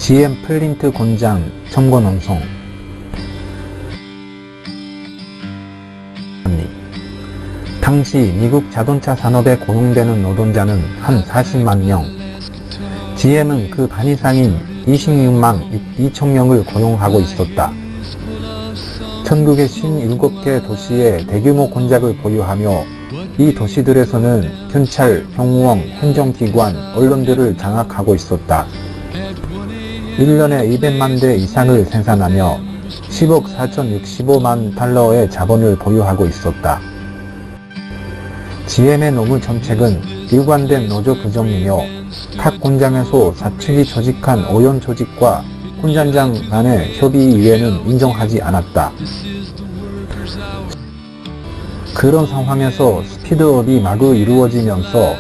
GM 플린트 공장 점거 농성. 당시 미국 자동차 산업에 고용되는 노동자는 한 40만 명, GM은 그 반 이상인 26만 2천 명을 고용하고 있었다. 전국의 57개 도시에 대규모 공장을 보유하며 이 도시들에서는 경찰, 경호원, 행정기관, 언론들을 장악하고 있었다. 1년에 200만 대 이상을 생산하며 10억 4,065만 달러의 자본을 보유하고 있었다. GM의 노무 정책은 일관된 노조 규정이며 각 공장에서 사측이 조직한 오염 조직과 공장장 간의 협의 이외에는 인정하지 않았다. 그런 상황에서 스피드업이 마구 이루어지면서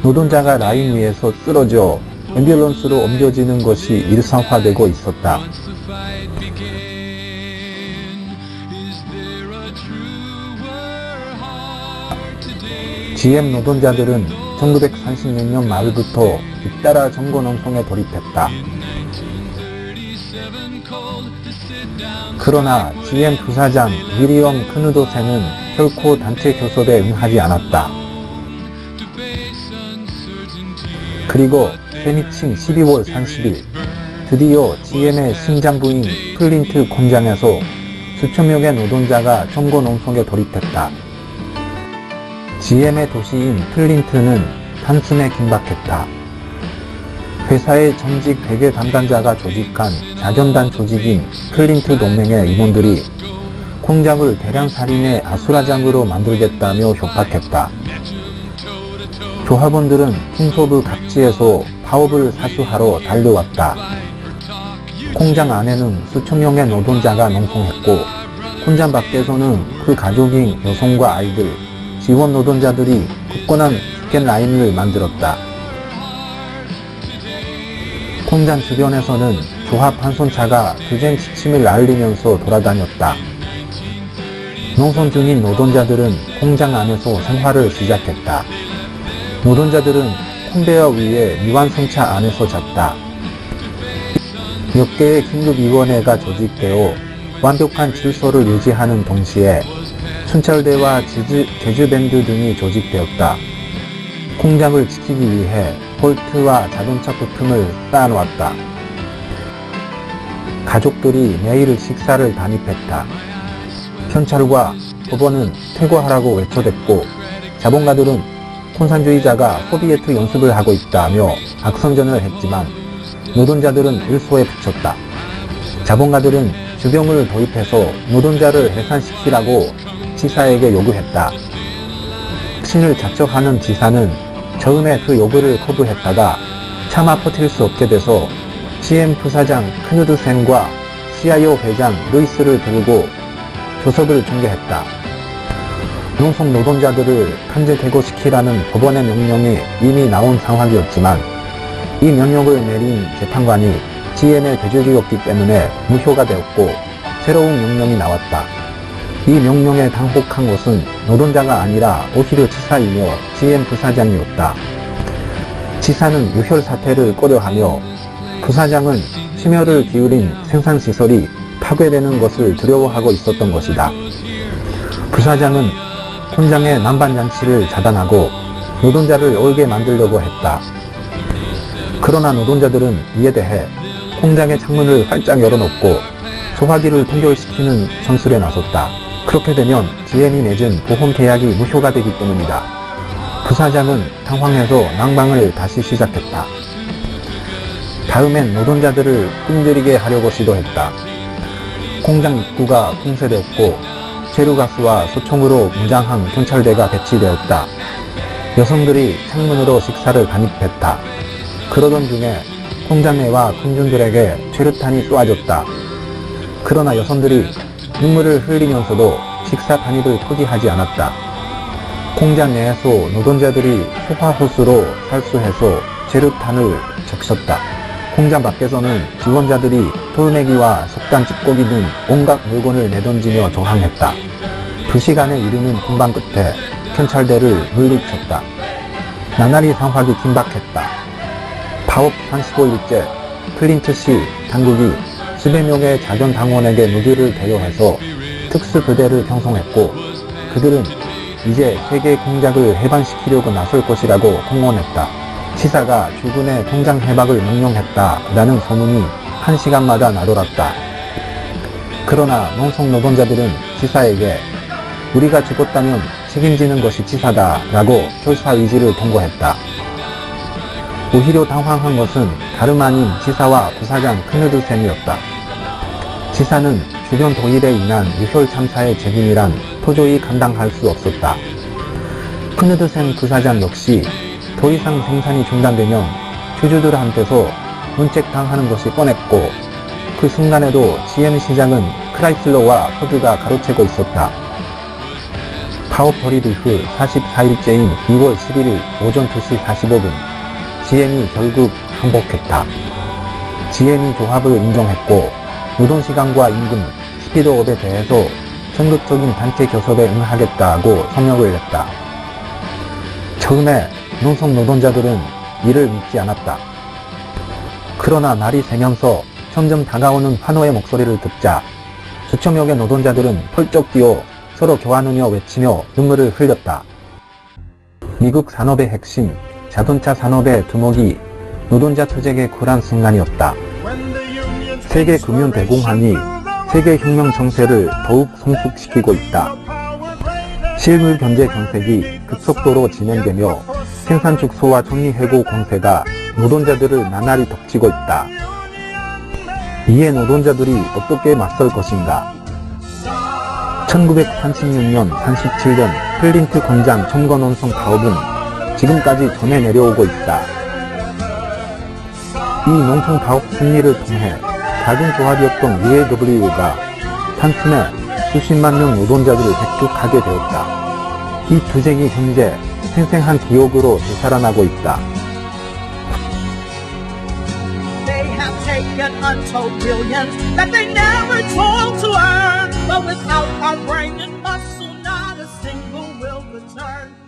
노동자가 라인 위에서 쓰러져 앰뷸런스로 옮겨지는 것이 일상화되고 있었다. GM 노동자들은 1936년 말부터 잇따라 점거 농성에 돌입했다. 그러나 GM 부사장 윌리엄 크누도센은 결코 단체 교섭에 응하지 않았다. 그리고 때미친 12월 30일, 드디어 GM의 심장부인 플린트 공장에서 수천 명의 노동자가 점거 농성에 돌입했다. GM의 도시인 플린트는 단숨에 긴박했다. 회사의 전직 100개 담당자가 조직한 자경단 조직인 플린트 동맹의 임원들이 공장을 대량 살인의 아수라장으로 만들겠다며 협박했다. 조합원들은 중서부 각지에서 파업을 사수하러 달려왔다. 공장 안에는 수천 명의 노동자가 농성했고 공장 밖에서는 그 가족인 여성과 아이들, 지원 노동자들이 굳건한 피켓 라인을 만들었다. 공장 주변에서는 조합 환송차가 투쟁 지침을 알리면서 돌아다녔다. 농성 중인 노동자들은 공장 안에서 생활을 시작했다. 노동자들은 컨베이어 위에 미완성차 안에서 잤다. 몇 개의 긴급위원회가 조직되어 완벽한 질서를 유지하는 동시에 순찰대와 재즈밴드 등이 조직되었다. 공장을 지키기 위해 볼트와 자동차 부품을 쌓아놓았다. 가족들이 매일 식사를 단입했다. 경찰과 법원은 퇴거하라고 외쳐댔고 자본가들은 공산주의자가 소비에트 연습을 하고 있다며 악성전을 했지만 노동자들은 일소에 붙였다. 자본가들은 주병을 도입해서 노동자를 해산시키라고 지사에게 요구했다. 혁신을 작정하는 지사는 처음에 그 요구를 거부했다가 차마 버틸 수 없게 돼서 GM 부사장 크누드센과 CIO 회장 루이스를 들고 교섭을 중개했다. 농성 노동자들을 강제 퇴거시키라는 법원의 명령이 이미 나온 상황이었지만 이 명령을 내린 재판관이 GM의 대주주였기 때문에 무효가 되었고 새로운 명령이 나왔다. 이 명령에 당혹한 것은 노동자가 아니라 오히려 지사이며 GM 부사장이었다. 지사는 유혈 사태를 꺼려하며 부사장은 심혈을 기울인 생산시설이 파괴되는 것을 두려워하고 있었던 것이다. 부사장은 공장의 난방장치를 차단하고 노동자를 얼게 만들려고 했다. 그러나 노동자들은 이에 대해 공장의 창문을 활짝 열어놓고 소화기를 동결시키는 전술에 나섰다. 그렇게 되면 GM이 맺은 보험 계약이 무효가 되기 때문이다. 부사장은 당황해서 난방을 다시 시작했다. 다음엔 노동자들을 끈질기게 하려고 시도했다. 공장 입구가 봉쇄되었고 재료가스와 소총으로 무장한 경찰대가 배치되었다. 여성들이 창문으로 식사를 반입했다. 그러던 중에 공장 내와 군중들에게 최루탄이 쏘아졌다. 그러나 여성들이 눈물을 흘리면서도 식사 반입을 포기하지 않았다. 공장 내에서 노동자들이 소화호스로 살수해서 재루탄을 적셨다. 공장 밖에서는 지원자들이 돌멩이와 속단 찌꺼기 등 온갖 물건을 내던지며 저항했다. 2시간에 이르는 공방 끝에 경찰대를 물리쳤다. 나날이 상황이 긴박했다. 파업 35일째 클린트 씨 당국이 수백 명의 자전 당원에게 무기를 대여해서 특수부대를 형성했고 그들은 이제 세계 공작을 해방시키려고 나설 것이라고 공언했다. 치사가 주군의 공장 해방을 명령했다라는 소문이 한 시간마다 나돌았다. 그러나 농성 노동자들은 치사에게 우리가 죽었다면 책임지는 것이 치사다라고 결사 의지를 통보했다. 오히려 당황한 것은 다름 아닌 치사와 부사장 크누드센이었다. 치사는 주변 도일에 인한 유혈 참사의 책임이란 도저히 감당할 수 없었다. 크누드센 부사장 역시 더 이상 생산이 중단되면 주주들한테서 문책당하는 것이 뻔했고 그 순간에도 GM 시장은 크라이슬러와 포드가 가로채고 있었다. 파업 벌입 이후 44일째인 2월 11일 오전 2시 45분 GM이 결국 항복했다. GM이 조합을 인정했고 노동시간과 임금, 스피드업에 대해서 전국적인 단체 교섭에 응하겠다고 성명을 냈다. 처음에 농성 노동자들은 이를 믿지 않았다. 그러나 날이 새면서 점점 다가오는 환호의 목소리를 듣자 수천 명의 노동자들은 펄쩍 뛰어 서로 교환하며 외치며 눈물을 흘렸다. 미국 산업의 핵심, 자동차 산업의 두목이 노동자 투쟁의 쿨한 순간이었다. 세계 금융 대공황이 세계 혁명 정세를 더욱 성숙시키고 있다. 실물 경제 경색이 급속도로 진행되며 생산 축소와 정리 해고 공세가 노동자들을 나날이 덮치고 있다. 이에 노동자들이 어떻게 맞설 것인가? 1936년, 37년 플린트 공장 점거 농성 파업은 지금까지 전해 내려오고 있다. 이 농성 파업 승리를 통해 작은 조합이었던 UAW가 단숨에 수십만 명 노동자들을 백축하게 되었다. 이 투쟁이 현재 생생한 기억으로 되살아나고 있다. Taken untold billions that they never told to earn, but without our brain and muscle, not a single will return.